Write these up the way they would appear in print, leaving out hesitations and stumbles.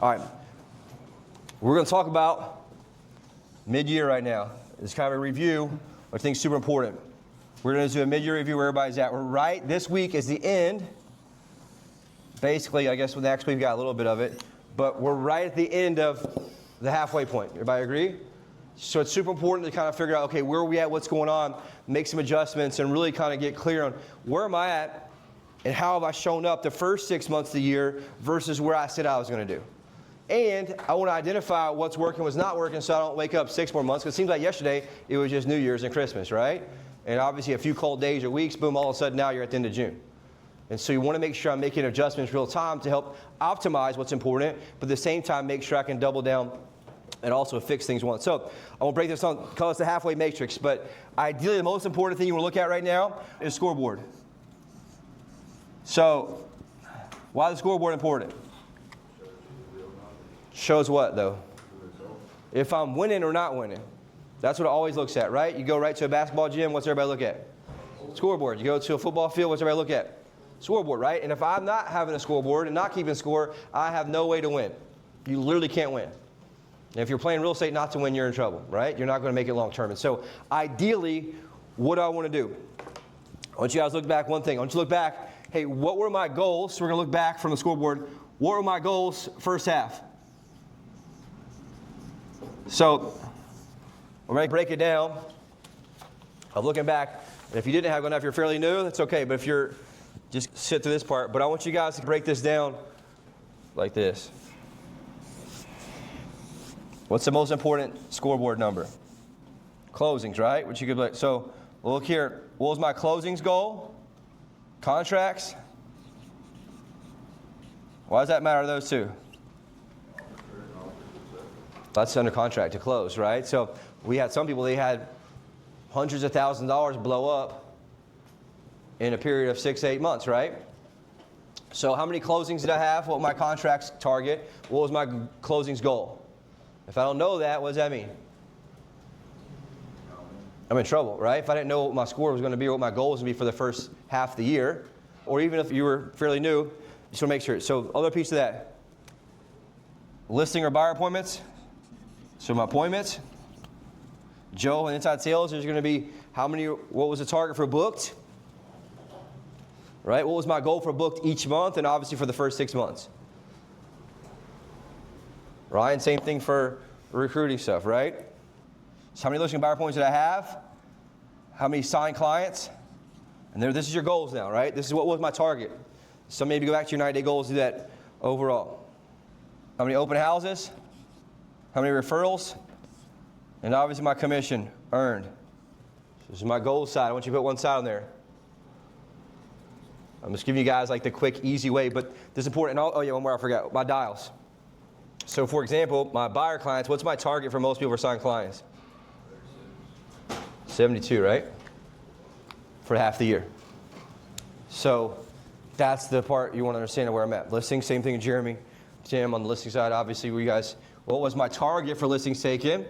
All right, we're going to talk about mid-year right now. It's kind of a review, which I think is super important. We're going to do a mid-year review where everybody's at. We're right, this week is the end. Basically, I guess with next week we got a little bit of it, but we're right at the end of the halfway point. Everybody agree? So it's super important to kind of figure out, okay, where are we at, what's going on, make some adjustments, and really kind of get clear on where am I at and how have I shown up the first 6 months of the year versus where I said I was going to do. And I want to identify what's working, what's not working, so I don't wake up 6 more months. Because it seems like yesterday it was just New Year's and Christmas, right? And obviously a few cold days or weeks, boom, all of a sudden now you're at the end of June. And so you want to make sure I'm making adjustments real time to help optimize what's important, but at the same time make sure I can double down and also fix things once. So I will break this down, call this the halfway matrix, but ideally the most important thing you want to look at right now is scoreboard. So why is the scoreboard important? Shows what, though? If I'm winning or not winning. That's what it always looks at, right? You go right to a basketball gym, what's everybody look at? Scoreboard. You go to a football field, what's everybody look at? Scoreboard, right? And if I'm not having a scoreboard and not keeping score, I have no way to win. You literally can't win. And if you're playing real estate not to win, you're in trouble, right? You're not going to make it long term. And so ideally, what do I want to do? I want you guys to look back one thing. I want you to look back, hey, what were my goals? So we're going to look back from the scoreboard. What were my goals first half? So we're going to break it down. I'm looking back. And if you didn't have one, if you're fairly new, that's okay. But if you're, just sit through this part. But I want you guys to break this down like this. What's the most important scoreboard number? Closings, right? What you could like. So look here. What was my closings goal? Contracts. Why does that matter, those two? That's under contract to close, right? So we had some people, they had hundreds of thousands of dollars blow up in a period of 6 to 8 months, right? So how many closings did I have? What was my contracts target? What was my closings goal? If I don't know that, what does that mean? I'm in trouble, right? If I didn't know what my score was going to be or what my goal was going to be for the first half of the year, or even if you were fairly new, you just want to make sure. So other piece of that, listing or buyer appointments. So my appointments, Joe, and inside sales, there's going to be what was the target for booked? Right? What was my goal for booked each month and obviously for the first 6 months? Right? And same thing for recruiting stuff, right? So how many listing buyer appointments did I have? How many signed clients? And this is your goals now, right? This is what was my target. So maybe go back to your 90-day goals, do that overall. How many open houses? How many referrals? And obviously my commission earned. So this is my goal side. I want you to put one side on there. I'm just giving you guys like the quick, easy way, but this is important. Oh yeah, one more I forgot. My dials. So for example, my buyer clients, what's my target for most people for signed clients? 72, right? For half the year. So that's the part you want to understand of where I'm at. Listing, same thing with Jeremy. Tim on the listing side, obviously, you guys, what was my target for listings taken?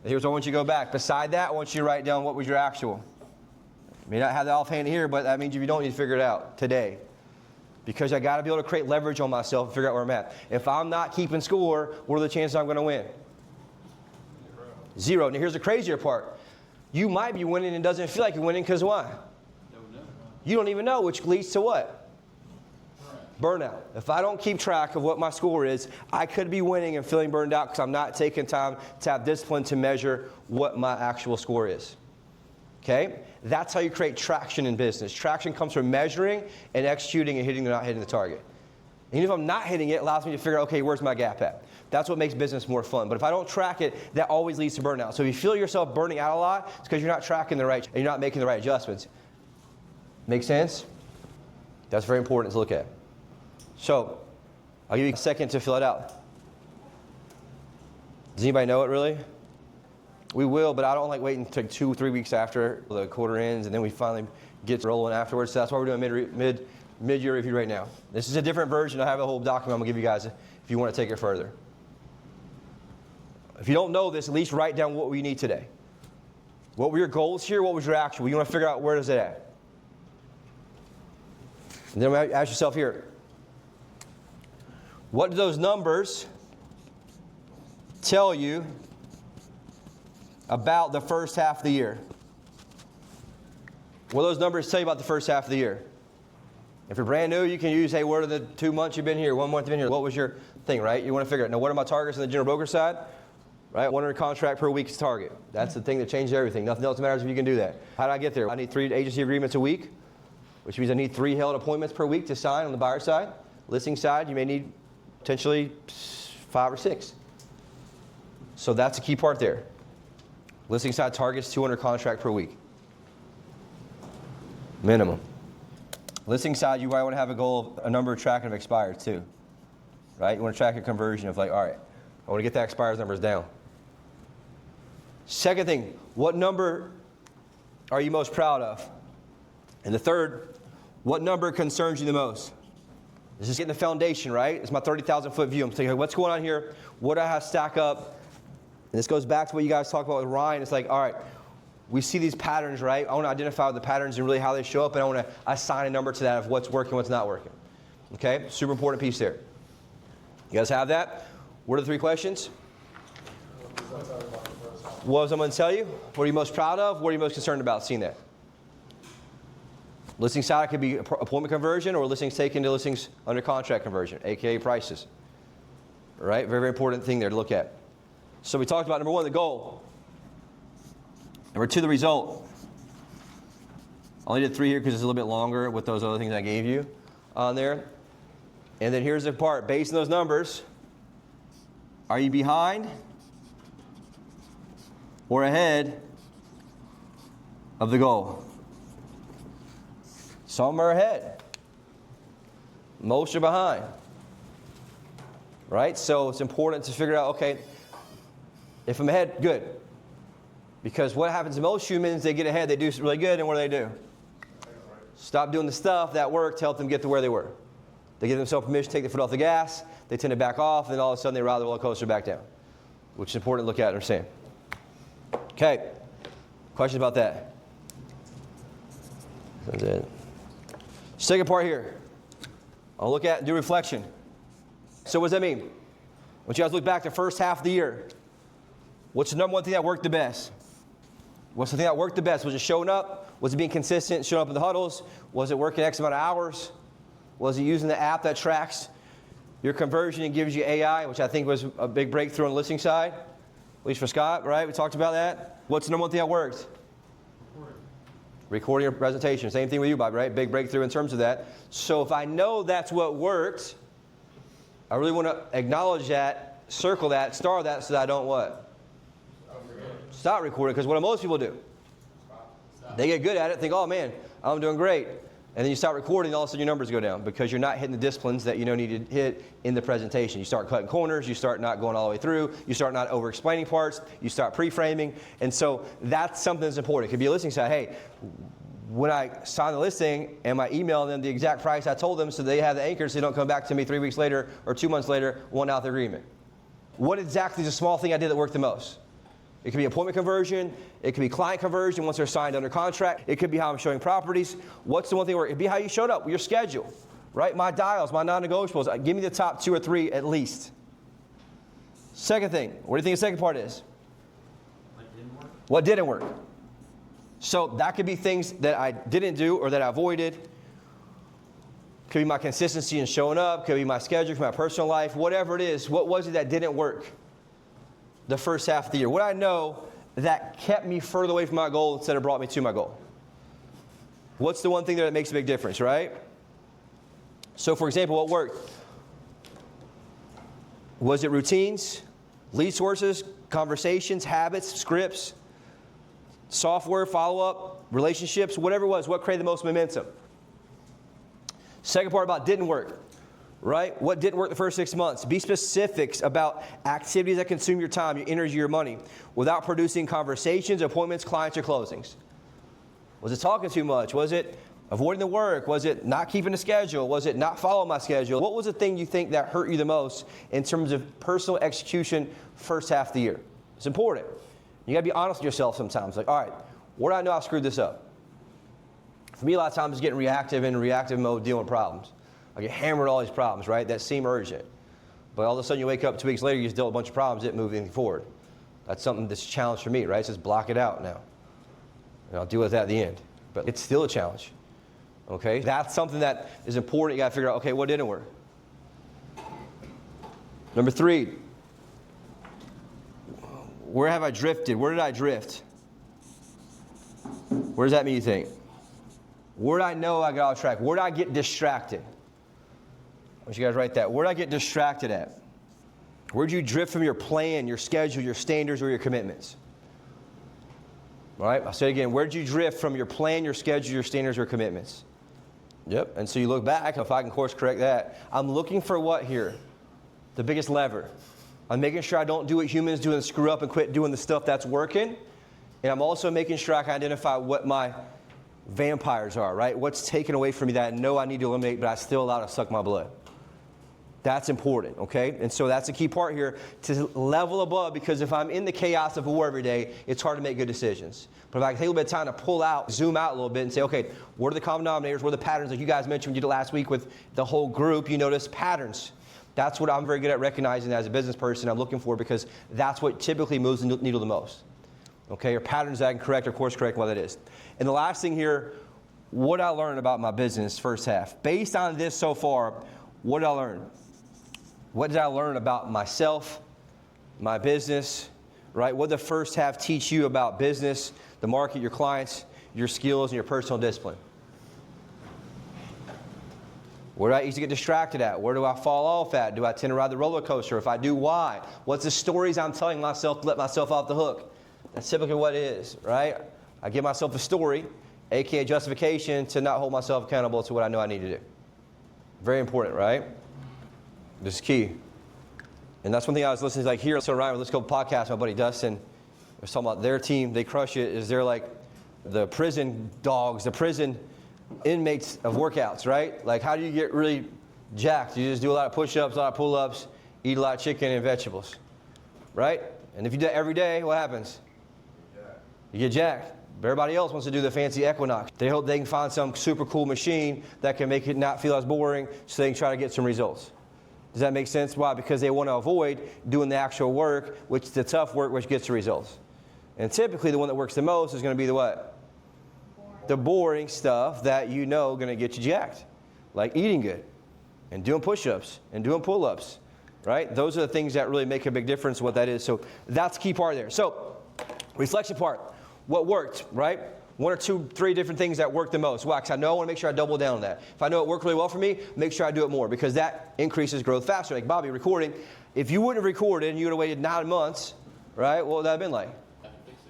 Here's what I want you to go back. Beside that, I want you to write down what was your actual. You may not have that offhand here, but that means if you don't, you need to figure it out today. Because I got to be able to create leverage on myself and figure out where I'm at. If I'm not keeping score, what are the chances I'm going to win? Zero. Now here's the crazier part. You might be winning and doesn't feel like you're winning because why? You don't even know, which leads to what? Burnout. If I don't keep track of what my score is, I could be winning and feeling burned out because I'm not taking time to have discipline to measure what my actual score is. Okay? That's how you create traction in business. Traction comes from measuring and executing and hitting or not hitting the target. And even if I'm not hitting it, it allows me to figure out, okay, where's my gap at? That's what makes business more fun. But if I don't track it, that always leads to burnout. So if you feel yourself burning out a lot, it's because you're not tracking the right, and you're not making the right adjustments. Make sense? That's very important to look at. So, I'll give you a second to fill it out. Does anybody know it really? We will, but I don't like waiting until 2 or 3 weeks after the quarter ends and then we finally get rolling afterwards. So that's why we're doing mid-year review right now. This is a different version. I have a whole document I'm going to give you guys if you want to take it further. If you don't know this, at least write down what we need today. What were your goals here? What was your actual? You want to figure out where is it at. And then ask yourself here, what do those numbers tell you about the first half of the year? What do those numbers tell you about the first half of the year? If you're brand new, you can use, hey, what are the 2 months you've been here, 1 month you've been here? What was your thing, right? You want to figure out, now what are my targets on the general broker side? Right, 1 under contract per week's target. That's the thing that changes everything. Nothing else matters if you can do that. How do I get there? I need 3 agency agreements a week, which means I need 3 held appointments per week to sign on the buyer side. Listing side, you may need potentially 5 or 6. So that's a key part there. Listing side targets 2 under contract per week. Minimum. Listing side, you might want to have a goal of a number of tracking of expired too. Right? You want to track a conversion of like, all right, I want to get that expires numbers down. Second thing, what number are you most proud of? And the third, what number concerns you the most? This is getting the foundation, right? It's my 30,000 foot view. I'm thinking, what's going on here? What do I have stack up? And this goes back to what you guys talked about with Ryan. It's like, all right, we see these patterns, right? I want to identify the patterns and really how they show up, and I want to assign a number to that of what's working, what's not working. Okay? Super important piece there. You guys have that? What are the 3 questions? What was someone tell you? What are you most proud of? What are you most concerned about seeing that? Listing side could be appointment conversion or listings taken to listings under contract conversion, aka prices. Right? Very, very important thing there to look at. So we talked about number 1, the goal. Number 2, the result. I only did 3 here because it's a little bit longer with those other things I gave you on there. And then here's the part. Based on those numbers, are you behind or ahead of the goal? Some are ahead. Most are behind. Right? So it's important to figure out, okay, if I'm ahead, good. Because what happens to most humans, they get ahead, they do really good, and what do? Stop doing the stuff that worked to help them get to where they were. They give themselves permission to take their foot off the gas, they tend to back off, and then all of a sudden they ride the roller coaster back down, which is important to look at and understand. Okay, questions about that? That's it. Second part here, I'll look at and do reflection. So what does that mean? I want you guys to look back the first half of the year. What's the number 1 thing that worked the best? What's the thing that worked the best? Was it showing up? Was it being consistent, showing up in the huddles? Was it working X amount of hours? Was it using the app that tracks your conversion and gives you AI, which I think was a big breakthrough on the listing side, at least for Scott, right? We talked about that. What's the number 1 thing that worked? Recording your presentation. Same thing with you, Bob, right? Big breakthrough in terms of that. So if I know that's what worked, I really want to acknowledge that, circle that, star that, so that I don't what? Stop recording, because what do most people do? They get good at it, think, oh man, I'm doing great. And then you start recording, all of a sudden your numbers go down because you're not hitting the disciplines that you know need to hit in the presentation. You start cutting corners, you start not going all the way through, you start not over-explaining parts, you start pre-framing. And so that's something that's important. It could be a listing side, hey, when I sign the listing, am I emailing them the exact price I told them so they have the anchor so they don't come back to me 3 weeks later or 2 months later, want out the agreement? What exactly is the small thing I did that worked the most? It could be appointment conversion. It could be client conversion once they're signed under contract. It could be how I'm showing properties. What's the one thing where it could be how you showed up, your schedule, right? My dials, my non-negotiables. Give me the top 2 or 3 at least. Second thing, what do you think the second part is? What didn't work? So that could be things that I didn't do or that I avoided. Could be my consistency in showing up. Could be my schedule for my personal life. Whatever it is, what was it that didn't work the first half of the year? What I know that kept me further away from my goal instead of brought me to my goal? What's the one thing that makes a big difference, right? So for example, what worked? Was it routines, lead sources, conversations, habits, scripts, software, follow-up, relationships, whatever it was, what created the most momentum? Second part about didn't work. Right? What didn't work the first 6 months? Be specific about activities that consume your time, your energy, your money, without producing conversations, appointments, clients, or closings. Was it talking too much? Was it avoiding the work? Was it not keeping the schedule? Was it not following my schedule? What was the thing you think that hurt you the most in terms of personal execution first half of the year? It's important. You got to be honest with yourself sometimes. Like, all right, where do I know I screwed this up? For me, a lot of times it's getting reactive mode, dealing with problems. I get hammered with all these problems, right, that seem urgent. But all of a sudden you wake up 2 weeks later, you just dealt with a bunch of problems, didn't move anything forward. That's something that's a challenge for me, right? It says block it out now. And I'll deal with that at the end. But it's still a challenge. Okay? That's something that is important. You got to figure out, okay, what didn't work? Number 3. Where have I drifted? Where did I drift? Where does that mean, you think? Where did I know I got off track? Where did I get distracted? I want you guys to write that. Where did I get distracted at? Where did you drift from your plan, your schedule, your standards, or your commitments? All right, I'll say it again. Where did you drift from your plan, your schedule, your standards, or commitments? Yep, and so you look back, if I can course correct that, I'm looking for what here? The biggest lever. I'm making sure I don't do what humans do and screw up and quit doing the stuff that's working. And I'm also making sure I can identify what my vampires are, right? What's taken away from me that I know I need to eliminate, but I still allow to suck my blood. That's important, okay? And so that's a key part here, to level above, because if I'm in the chaos of war every day, it's hard to make good decisions. But if I can take a little bit of time to pull out, zoom out a little bit and say, okay, what are the common denominators? What are the patterns? Like you guys mentioned when you did last week with the whole group, you notice patterns. That's what I'm very good at recognizing as a business person I'm looking for, because that's what typically moves the needle the most. Okay, or patterns that I can correct or course correct what it is. And the last thing here, what I learned about my business first half. Based on this so far, what did I learn? What did I learn about myself, my business, right? What did the first half teach you about business, the market, your clients, your skills, and your personal discipline? Where do I easily get distracted at? Where do I fall off at? Do I tend to ride the roller coaster? If I do, why? What's the stories I'm telling myself to let myself off the hook? That's typically what it is, right? I give myself a story, aka justification, to not hold myself accountable to what I know I need to do. Very important, right? This is key. And that's one thing I was listening to, like here, so Ryan, let's go podcast, my buddy Dustin was talking about their team, they crush it, is they're like the prison dogs, the prison inmates of workouts, right? Like how do you get really jacked? You just do a lot of push-ups, a lot of pull-ups, eat a lot of chicken and vegetables, right? And if you do that every day, what happens? You get jacked. But everybody else wants to do the fancy Equinox. They hope they can find some super cool machine that can make it not feel as boring so they can try to get some results. Does that make sense? Why? Because they want to avoid doing the actual work, which is the tough work, which gets the results. And typically the one that works the most is going to be the what? The boring stuff that you know going to get you jacked. Like eating good and doing push-ups and doing pull-ups, right? Those are the things that really make a big difference what that is. So that's the key part there. So reflection part. What worked, right? 1 or 2, 3 different things that work the most. Why? Because I know I want to make sure I double down on that. If I know it worked really well for me, make sure I do it more, because that increases growth faster. Like Bobby, recording. If you wouldn't have recorded and you would have waited 9 months, right, what would that have been like?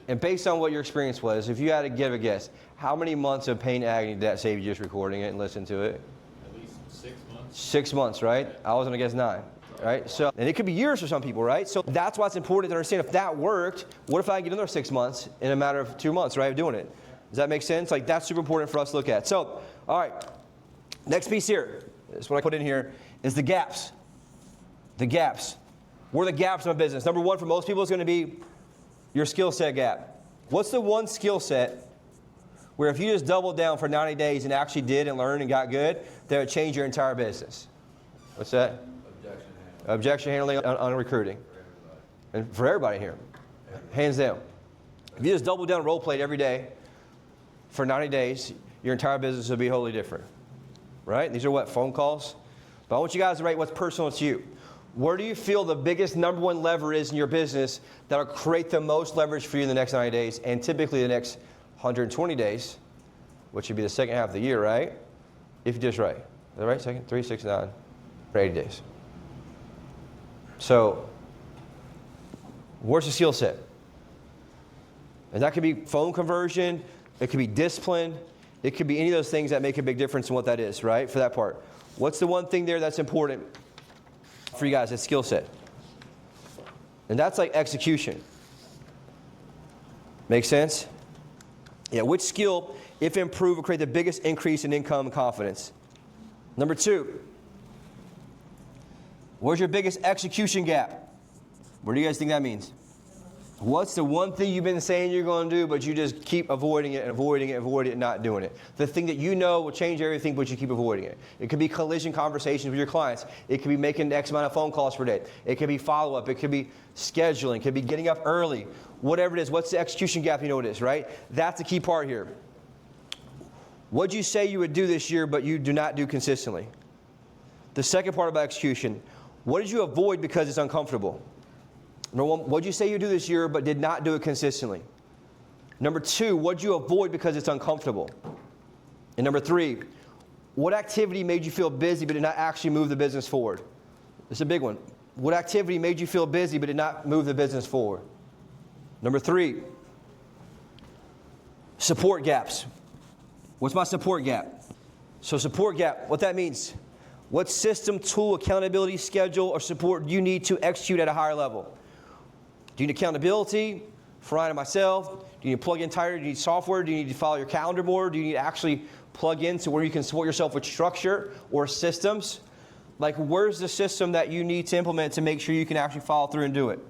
And based on what your experience was, if you had to give a guess, how many months of pain and agony did that save you just recording it and listening to it? At least 6 months. 6 months, right? I was going to guess 9. Right? So, and it could be years for some people, right? So that's why it's important to understand, if that worked, what if I get another 6 months in a matter of 2 months, right, of doing it? Does that make sense? Like, that's super important for us to look at. So, all right, next piece here, is what I put in here, is the gaps. The gaps. What are the gaps in my business? Number 1 for most people is going to be your skill set gap. What's the one skill set where if you just doubled down for 90 days and actually did and learned and got good, that would change your entire business? What's that? Objection handling on recruiting. And for everybody here. Hands down. If you just double down role play every day for 90 days, your entire business will be wholly different. Right? These are what? Phone calls? But I want you guys to write what's personal to you. Where do you feel the biggest number 1 lever is in your business that will create the most leverage for you in the next 90 days, and typically the next 120 days, which would be the second half of the year, right? If you just write. Is that right? Second, 3, 6, 9, for 80 days. So, where's the skill set? And that could be phone conversion, it could be discipline, it could be any of those things that make a big difference in what that is, right, for that part. What's the one thing there that's important for you guys, that skill set? And that's like execution. Make sense? Yeah, which skill, if improved, will create the biggest increase in income and confidence? Number 2. Where's your biggest execution gap? What do you guys think that means? What's the one thing you've been saying you're going to do, but you just keep avoiding it and avoiding it, avoiding it, and not doing it? The thing that you know will change everything, but you keep avoiding it. It could be collision conversations with your clients. It could be making X amount of phone calls per day. It could be follow-up. It could be scheduling. It could be getting up early. Whatever it is, what's the execution gap? You know what it is, right? That's the key part here. What'd you say you would do this year, but you do not do consistently? The second part about execution, what did you avoid because it's uncomfortable? Number one, what did you say you do this year but did not do it consistently? Number two, what did you avoid because it's uncomfortable? And number three, what activity made you feel busy but did not actually move the business forward? This is a big one. What activity made you feel busy but did not move the business forward? Number three, support gaps. What's my support gap? So support gap, what that means, what system, tool, accountability, schedule, or support do you need to execute at a higher level? Do you need accountability for Ryan and myself? Do you need to plug in tighter? Do you need software? Do you need to follow your calendar more? Do you need to actually plug in to where you can support yourself with structure or systems? Like, where's the system that you need to implement to make sure you can actually follow through and do it?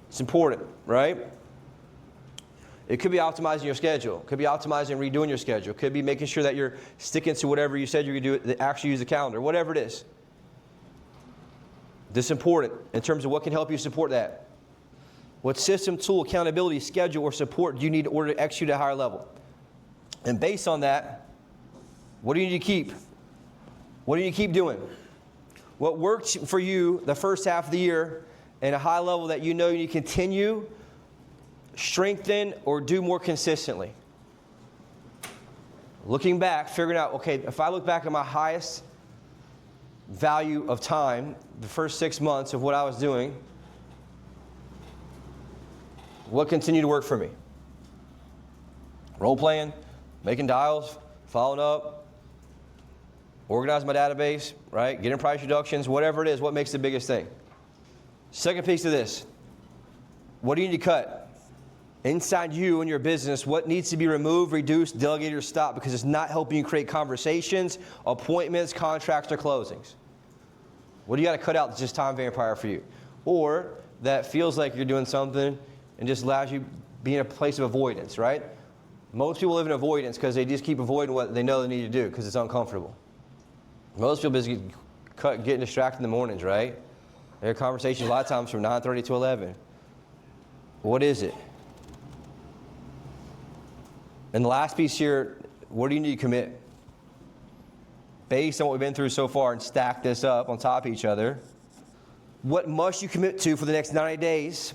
It's important, right? It could be optimizing your schedule. It could be optimizing and redoing your schedule. It could be making sure that you're sticking to whatever you said you're going to do, actually use the calendar, whatever it is. This is important in terms of what can help you support that. What system, tool, accountability, schedule, or support do you need in order to execute at a higher level? And based on that, what do you need to keep? What do you need to keep doing? What worked for you the first half of the year at a high level that you know you need to continue, strengthen, or do more consistently? Looking back, figuring out, okay, if I look back at my highest value of time, the first 6 months of what I was doing, what continued to work for me? Role playing, making dials, following up, organizing my database, right? Getting price reductions, whatever it is, what makes the biggest thing? Second piece of this, what do you need to cut? Inside you and your business, what needs to be removed, reduced, delegated, or stopped because it's not helping you create conversations, appointments, contracts, or closings? What do you got to cut out that's just time vampire for you? Or that feels like you're doing something and just allows you to be in a place of avoidance, right? Most people live in avoidance because they just keep avoiding what they know they need to do because it's uncomfortable. Most people busy getting distracted in the mornings, right? They have conversations a lot of times from 9:30 to 11. What is it? And the last piece here, what do you need to commit? Based on what we've been through so far and stack this up on top of each other, what must you commit to for the next 90 days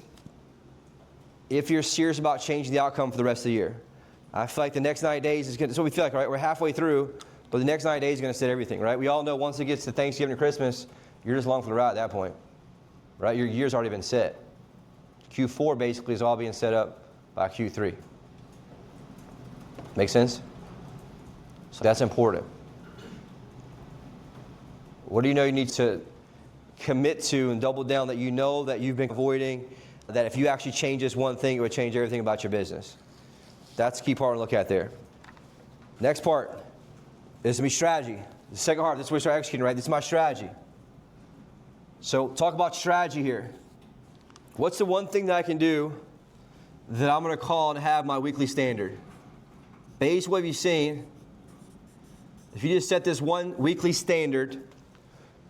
if you're serious about changing the outcome for the rest of the year? I feel like the next 90 days is going to, so we feel like, right, we're halfway through, but the next 90 days is going to set everything, right? We all know once it gets to Thanksgiving and Christmas, you're just along for the ride at that point, right? Your year's already been set. Q4 basically is all being set up by Q3. Make sense? So that's important. What do you know you need to commit to and double down that you know that you've been avoiding, that if you actually change this one thing, it would change everything about your business? That's the key part to look at there. Next part is to be strategy. The second part, this is where we start executing, right? This is my strategy. So talk about strategy here. What's the one thing that I can do that I'm going to call and have my weekly standard? Based on what you've seen, if you just set this one weekly standard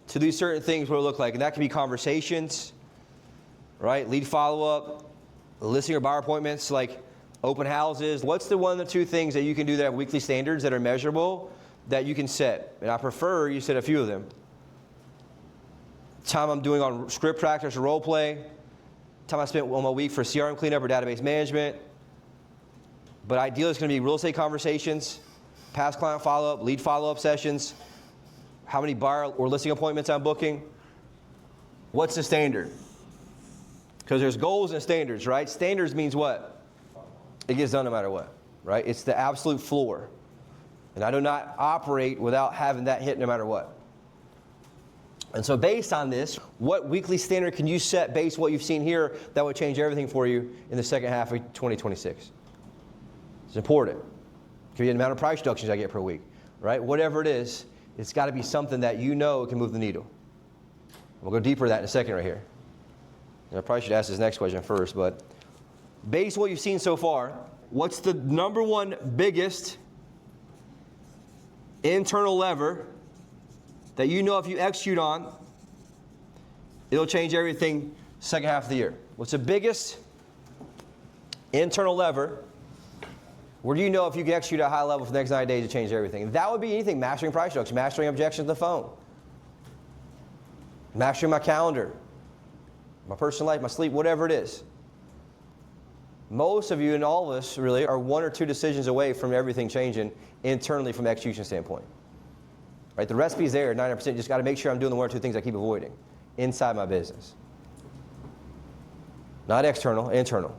to do certain things, what it look like, and that can be conversations, right? Lead follow-up, listing or buyer appointments, like open houses. What's the one or two things that you can do that have weekly standards that are measurable that you can set? And I prefer you set a few of them. Time I'm doing on script practice or role play, time I spent on my week for CRM cleanup or database management. But ideally, it's going to be real estate conversations, past client follow-up, lead follow-up sessions, how many buyer or listing appointments I'm booking. What's the standard? Because there's goals and standards, right? Standards means what? It gets done no matter what, right? It's the absolute floor. And I do not operate without having that hit no matter what. And so based on this, what weekly standard can you set based on what you've seen here that would change everything for you in the second half of 2026? It's important. It could be the amount of price reductions I get per week, right? Whatever it is, it's got to be something that you know can move the needle. We'll go deeper into that in a second right here. I probably should ask this next question first, but based on what you've seen so far, what's the number one biggest internal lever that you know if you execute on, it'll change everything second half of the year? What's the biggest internal lever where do you know if you can execute at a high level for the next 90 days to change everything? That would be anything: mastering price reduction, mastering objections to the phone, mastering my calendar, my personal life, my sleep, whatever it is. Most of you and all of us really are one or two decisions away from everything changing internally from an execution standpoint. Right? The recipe's there, 90%. Just got to make sure I'm doing the one or two things I keep avoiding inside my business. Not external, internal.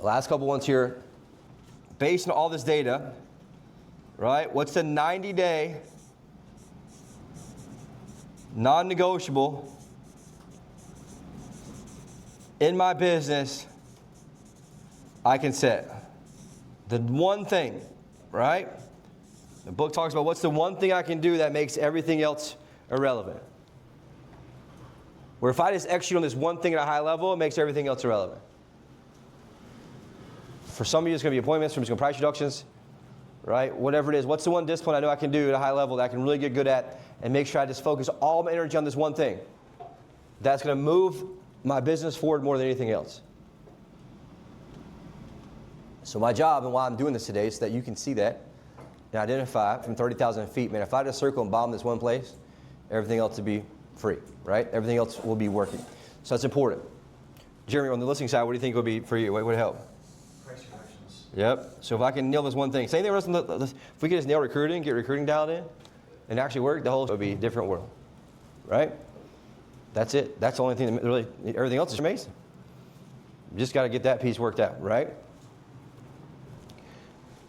Last couple ones here. Based on all this data, right? What's the 90-day non-negotiable in my business I can set? The one thing, right? The book talks about what's the one thing I can do that makes everything else irrelevant. Where if I just execute on this one thing at a high level, it makes everything else irrelevant. For some of you, it's going to be appointments, for some price reductions, right? Whatever it is. What's the one discipline I know I can do at a high level that I can really get good at and make sure I just focus all my energy on this one thing that's going to move my business forward more than anything else? So my job and why I'm doing this today is so that you can see that and identify from 30,000 feet, man, if I just circle and bomb this one place, everything else will be free, right? Everything else will be working. So that's important. Jeremy, on the listening side, what do you think will be for you? What would help? Price reductions. Yep. So if I can nail this one thing, same thing with if we could just nail recruiting, get recruiting dialed in, and actually work, the whole would be a different world, right? That's it. That's the only thing that really, everything else is amazing. You just got to get that piece worked out, right?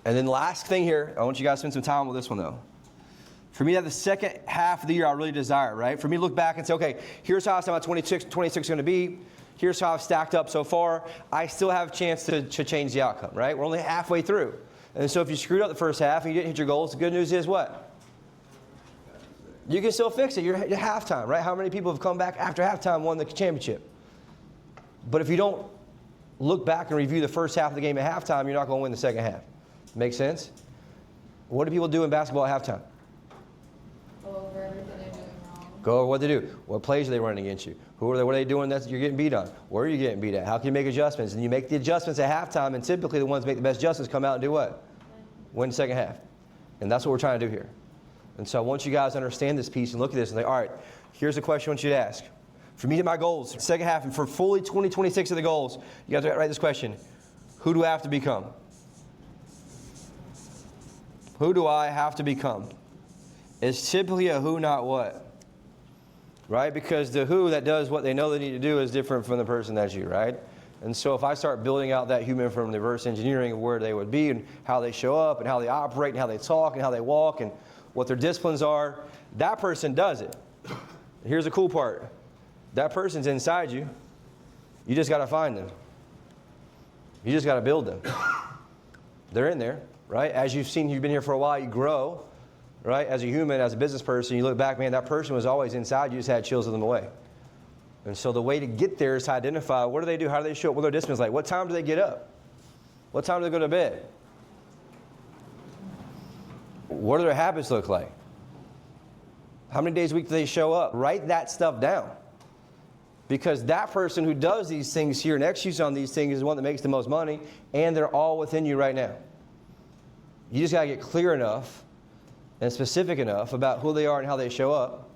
And then the last thing here, I want you guys to spend some time with this one though. For me to have the second half of the year I really desire, right? For me to look back and say, okay, here's how I said my 26 is going to be. Here's how I've stacked up so far. I still have a chance to change the outcome, right? We're only halfway through. And so if you screwed up the first half and you didn't hit your goals, the good news is what? You can still fix it. You're at halftime, right? How many people have come back after halftime, won the championship? But if you don't look back and review the first half of the game at halftime, you're not going to win the second half. Make sense? What do people do in basketball at halftime? Go over everything they're doing wrong. Go over what they do. What plays are they running against you? What are they doing that you're getting beat on? Where are you getting beat at? How can you make adjustments? And you make the adjustments at halftime, and typically the ones that make the best adjustments come out and do what? Win the second half. And that's what we're trying to do here. And so I want you guys to understand this piece and look at this and say, all right, here's the question I want you to ask. For me to hit my goals, second half, and for fully 2026 of the goals, you guys write this question. Who do I have to become? Who do I have to become? It's typically a who, not what. Right? Because the who that does what they know they need to do is different from the person that's you, right? And so if I start building out that human from reverse engineering of where they would be and how they show up and how they operate and how they talk and how they walk and what their disciplines are, that person does it. Here's the cool part. That person's inside you. You just got to find them. You just got to build them. They're in there, right? As you've seen, you've been here for a while, you grow, right? As a human, as a business person, you look back, man, that person was always inside. You just had chills of them away. And so the way to get there is to identify what do they do? How do they show up? What are their disciplines like? What time do they get up? What time do they go to bed? What do their habits look like? How many days a week do they show up? Write that stuff down. Because that person who does these things here and executes on these things is the one that makes the most money, and they're all within you right now. You just got to get clear enough and specific enough about who they are and how they show up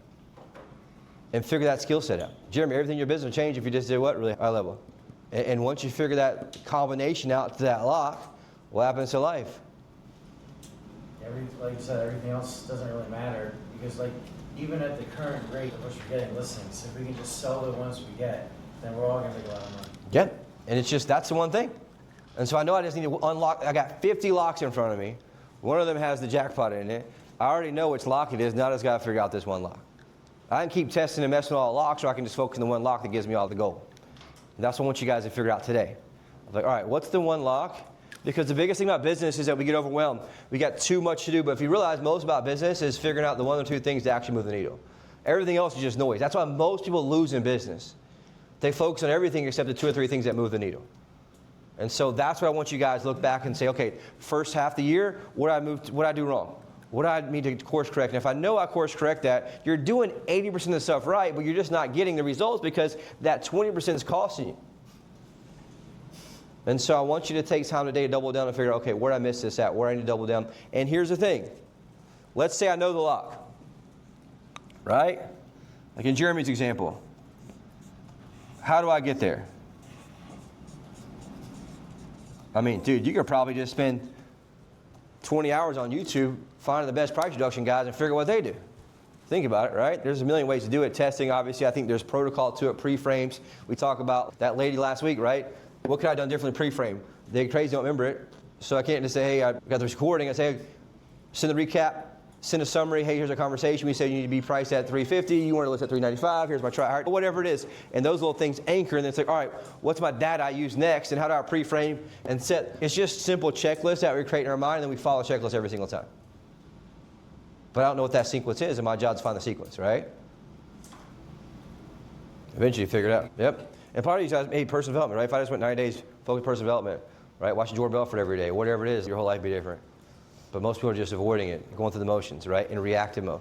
and figure that skill set out. Jeremy, everything in your business will change if you just did what? Really high level. And once you figure that combination out to that lock, what happens to life? Like you said, everything else doesn't really matter because, like, even at the current rate of what you're getting listings, if we can just sell the ones we get, then we're all going to make a lot of money. Yeah, and it's just, that's the one thing. And so I know I just need to unlock, I got 50 locks in front of me. One of them has the jackpot in it. I already know which lock it is. Now I just got to figure out this one lock. I can keep testing and messing with all the locks, or I can just focus on the one lock that gives me all the gold. And that's what I want you guys to figure out today. I was like, all right, what's the one lock? Because the biggest thing about business is that we get overwhelmed. We got too much to do. But if you realize most about business is figuring out the one or two things to actually move the needle. Everything else is just noise. That's why most people lose in business. They focus on everything except the 2 or 3 things that move the needle. And so that's what I want you guys to look back and say, okay, first half of the year, what did I do wrong? What do I need to course correct? And if I know I course correct that, you're doing 80% of the stuff right, but you're just not getting the results because that 20% is costing you. And so I want you to take time today to double down and figure out, okay, where did I miss this at? Where do I need to double down? And here's the thing. Let's say I know the lock, right? Like in Jeremy's example. How do I get there? I mean, dude, you could probably just spend 20 hours on YouTube finding the best price reduction guys and figure out what they do. Think about it, right? There's a million ways to do it. Testing, obviously, I think there's protocol to it. Pre-frames. We talked about that lady last week, right? What could I have done differently pre-frame? They crazy don't remember it. So I can't just say, hey, I got the recording. I say, hey, send a recap, send a summary. Hey, here's our conversation. We said you need to be priced at $350. You want to list at $395. Here's my try, whatever it is. And those little things anchor, and then say, all right, what's my data I use next, and how do I pre-frame and set? It's just simple checklists that we create in our mind, and then we follow a checklist every single time. But I don't know what that sequence is, and my job is to find the sequence, right? Eventually you figure it out. Yep. And part of these guys, hey, personal development, right? If I just went 9 days, focus personal development, right? Watching Jordan Belfort every day, whatever it is, your whole life would be different. But most people are just avoiding it, going through the motions, right? In reactive mode.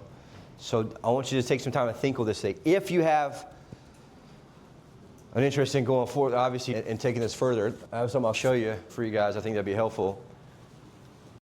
So I want you to take some time to think of this thing. If you have an interest in going forward, obviously, and taking this further, I have something I'll show you for you guys. I think that'd be helpful.